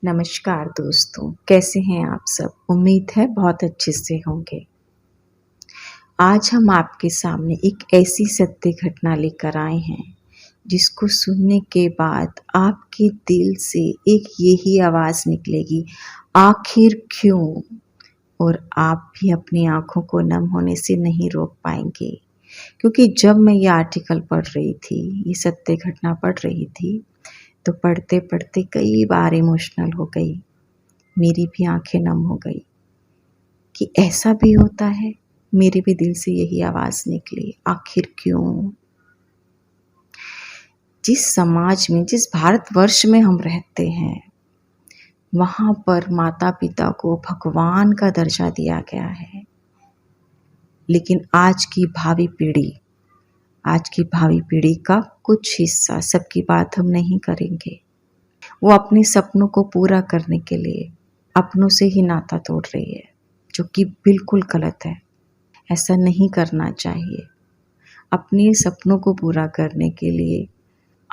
नमस्कार दोस्तों, कैसे हैं आप सब? उम्मीद है बहुत अच्छे से होंगे। आज हम आपके सामने एक ऐसी सत्य घटना लेकर आए हैं, जिसको सुनने के बाद आपके दिल से एक यही आवाज़ निकलेगी, आखिर क्यों? और आप भी अपनी आँखों को नम होने से नहीं रोक पाएँगे। क्योंकि जब मैं ये आर्टिकल पढ़ रही थी, ये सत्य घटना पढ़ रही थी, तो पढ़ते-पढ़ते कई बार इमोशनल हो गई। मेरी भी आँखें नम हो गई कि ऐसा भी होता है। मेरे भी दिल से यही आवाज़ निकली, आखिर क्यों? जिस समाज में, जिस भारतवर्ष में हम रहते हैं, वहाँ पर माता-पिता को भगवान का दर्जा दिया गया है। लेकिन आज की भावी पीढ़ी का कुछ हिस्सा, सबकी बात हम नहीं करेंगे। वो अपने सपनों को पूरा करने के लिए अपनों से ही नाता तोड़ रही है, जो कि बिल्कुल गलत है। ऐसा नहीं करना चाहिए। अपने सपनों को पूरा करने के लिए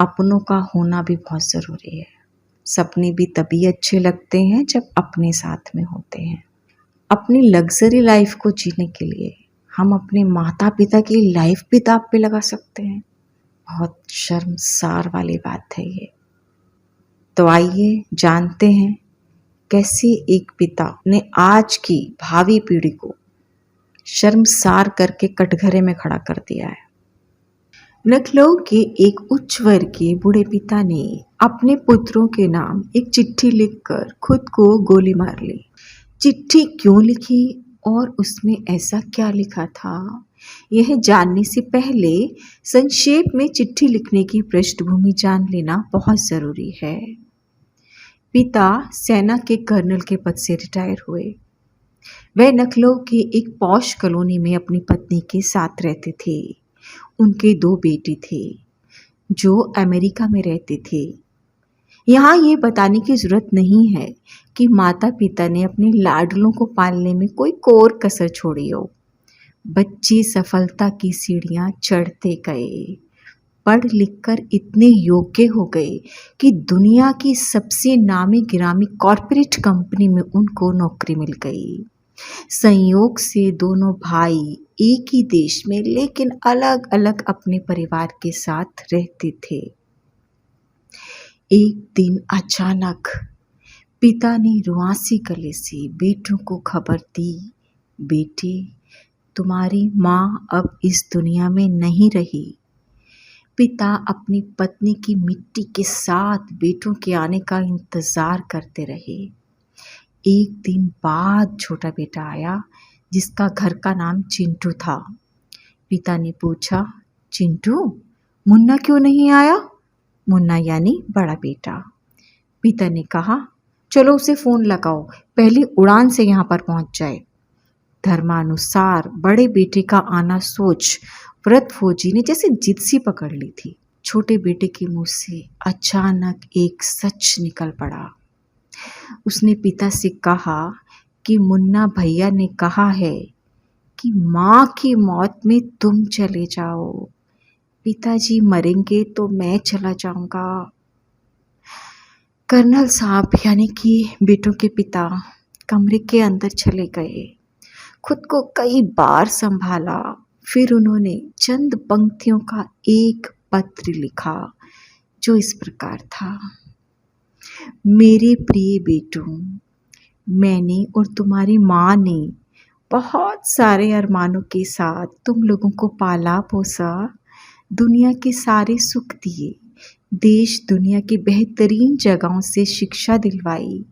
अपनों का होना भी बहुत ज़रूरी है। सपने भी तभी अच्छे लगते हैं जब अपने साथ में होते हैं। अपनी लग्ज़री लाइफ को जीने के लिए हम अपने माता-पिता की लाइफ भी दाँव पे लगा सकते हैं। बहुत शर्मसार वाली बात है ये। तो आइए जानते हैं कैसे एक पिता ने आज की भावी पीढ़ी को शर्मसार करके कटघरे में खड़ा कर दिया है। लखनऊ के एक उच्च वर्गीय बूढ़े पिता ने अपने पुत्रों के नाम एक चिट्ठी लिखकर खुद को गोली मार ली। चिट्ठी क्यों लिखी और उसमें ऐसा क्या लिखा था, यह जानने से पहले संक्षेप में चिट्ठी लिखने की पृष्ठभूमि जान लेना बहुत ज़रूरी है। पिता सेना के कर्नल के पद से रिटायर हुए। वह लखनऊ के एक पॉश कॉलोनी में अपनी पत्नी के साथ रहते थे। उनके 2 बेटे थे जो अमेरिका में रहते थे। यहाँ ये बताने की ज़रूरत नहीं है कि माता पिता ने अपने लाडलों को पालने में कोई कोर कसर छोड़ी हो। बच्चे सफलता की सीढ़ियाँ चढ़ते गए, पढ़ लिख कर इतने योग्य हो गए कि दुनिया की सबसे नामी गिरामी कॉर्पोरेट कंपनी में उनको नौकरी मिल गई। संयोग से दोनों भाई एक ही देश में लेकिन अलग अलग अपने परिवार के साथ रहते थे। एक दिन अचानक पिता ने रुआंसी गले से बेटों को खबर दी, बेटे, तुम्हारी माँ अब इस दुनिया में नहीं रही। पिता अपनी पत्नी की मिट्टी के साथ बेटों के आने का इंतज़ार करते रहे। एक दिन बाद छोटा बेटा आया, जिसका घर का नाम चिंटू था। पिता ने पूछा, चिंटू, मुन्ना क्यों नहीं आया? मुन्ना यानी बड़ा बेटा। पिता ने कहा, चलो उसे फ़ोन लगाओ, पहली उड़ान से यहाँ पर पहुँच जाए। धर्मानुसार बड़े बेटे का आना सोच व्रत फौजी ने जैसे जिद सी पकड़ ली थी। छोटे बेटे के मुंह से अचानक एक सच निकल पड़ा। उसने पिता से कहा कि मुन्ना भैया ने कहा है कि माँ की मौत में तुम चले जाओ। पिताजी मरेंगे तो मैं चला जाऊंगा। कर्नल साहब यानी कि बेटों के पिता कमरे के अंदर चले गए। खुद को कई बार संभाला, फिर उन्होंने चंद पंक्तियों का एक पत्र लिखा जो इस प्रकार था। मेरे प्रिय बेटों, मैंने और तुम्हारी माँ ने बहुत सारे अरमानों के साथ तुम लोगों को पाला पोसा, दुनिया के सारे सुख दिए, देश दुनिया की बेहतरीन जगहों से शिक्षा दिलवाई।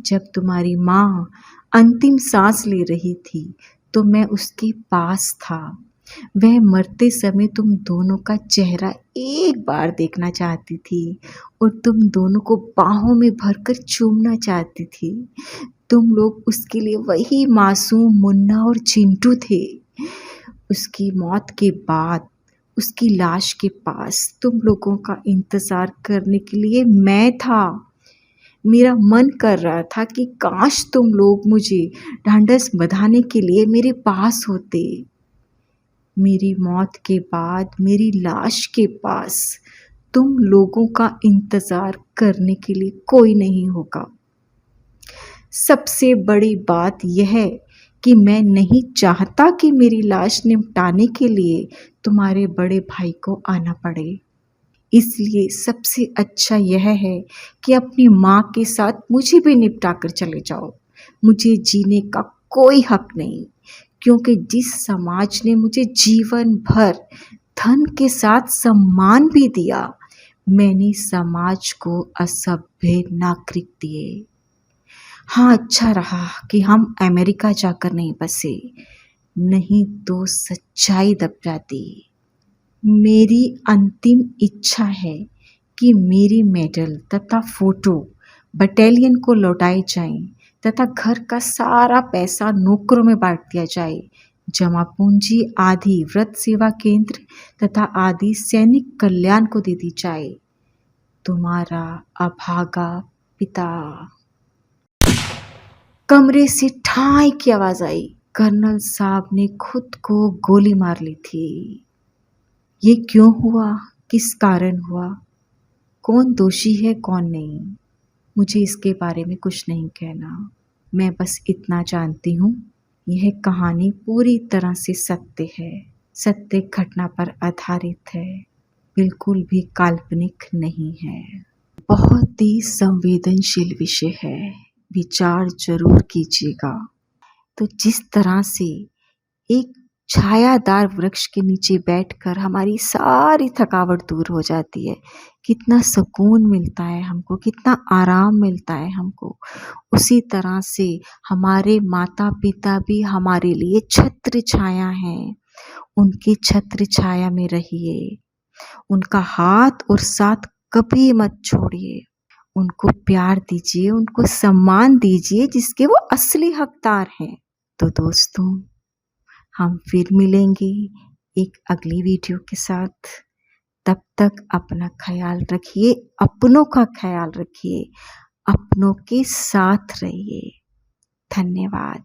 जब तुम्हारी माँ अंतिम सांस ले रही थी तो मैं उसके पास था। वह मरते समय तुम दोनों का चेहरा एक बार देखना चाहती थी और तुम दोनों को बाहों में भरकर चूमना चाहती थी। तुम लोग उसके लिए वही मासूम मुन्ना और चिंटू थे। उसकी मौत के बाद उसकी लाश के पास तुम लोगों का इंतज़ार करने के लिए मैं था। मेरा मन कर रहा था कि काश तुम लोग मुझे ढांढस बंधाने के लिए मेरे पास होते। मेरी मौत के बाद मेरी लाश के पास तुम लोगों का इंतज़ार करने के लिए कोई नहीं होगा। सबसे बड़ी बात यह है कि मैं नहीं चाहता कि मेरी लाश निपटाने के लिए तुम्हारे बड़े भाई को आना पड़े। इसलिए सबसे अच्छा यह है कि अपनी माँ के साथ मुझे भी निपटा कर चले जाओ। मुझे जीने का कोई हक नहीं, क्योंकि जिस समाज ने मुझे जीवन भर धन के साथ सम्मान भी दिया, मैंने समाज को असभ्य नागरिक दिए। हाँ, अच्छा रहा कि हम अमेरिका जाकर नहीं बसे, नहीं तो सच्चाई दब जाती। मेरी अंतिम इच्छा है कि मेरी मेडल तथा फोटो बटालियन को लौटाए जाएं तथा घर का सारा पैसा नौकरों में बांट दिया जाए। जमा पूंजी आदि व्रत सेवा केंद्र तथा आदि सैनिक कल्याण को दे दी जाए। तुम्हारा अभागा पिता। कमरे से ठाई की आवाज आई। कर्नल साहब ने खुद को गोली मार ली थी। ये क्यों हुआ, किस कारण हुआ, कौन दोषी है कौन नहीं, मुझे इसके बारे में कुछ नहीं कहना। मैं बस इतना जानती हूँ, यह कहानी पूरी तरह से सत्य है, सत्य घटना पर आधारित है, बिल्कुल भी काल्पनिक नहीं है। बहुत ही संवेदनशील विषय है, विचार जरूर कीजिएगा। तो जिस तरह से एक छायादार वृक्ष के नीचे बैठकर हमारी सारी थकावट दूर हो जाती है, कितना सुकून मिलता है हमको, कितना आराम मिलता है हमको, उसी तरह से हमारे माता पिता भी हमारे लिए छत्र छाया हैं। उनकी छत्र छाया में रहिए, उनका हाथ और साथ कभी मत छोड़िए, उनको प्यार दीजिए, उनको सम्मान दीजिए जिसके वो असली हकदार हैं। तो दोस्तों, हम फिर मिलेंगे एक अगली वीडियो के साथ। तब तक अपना ख्याल रखिए, अपनों का ख्याल रखिए, अपनों के साथ रहिए। धन्यवाद।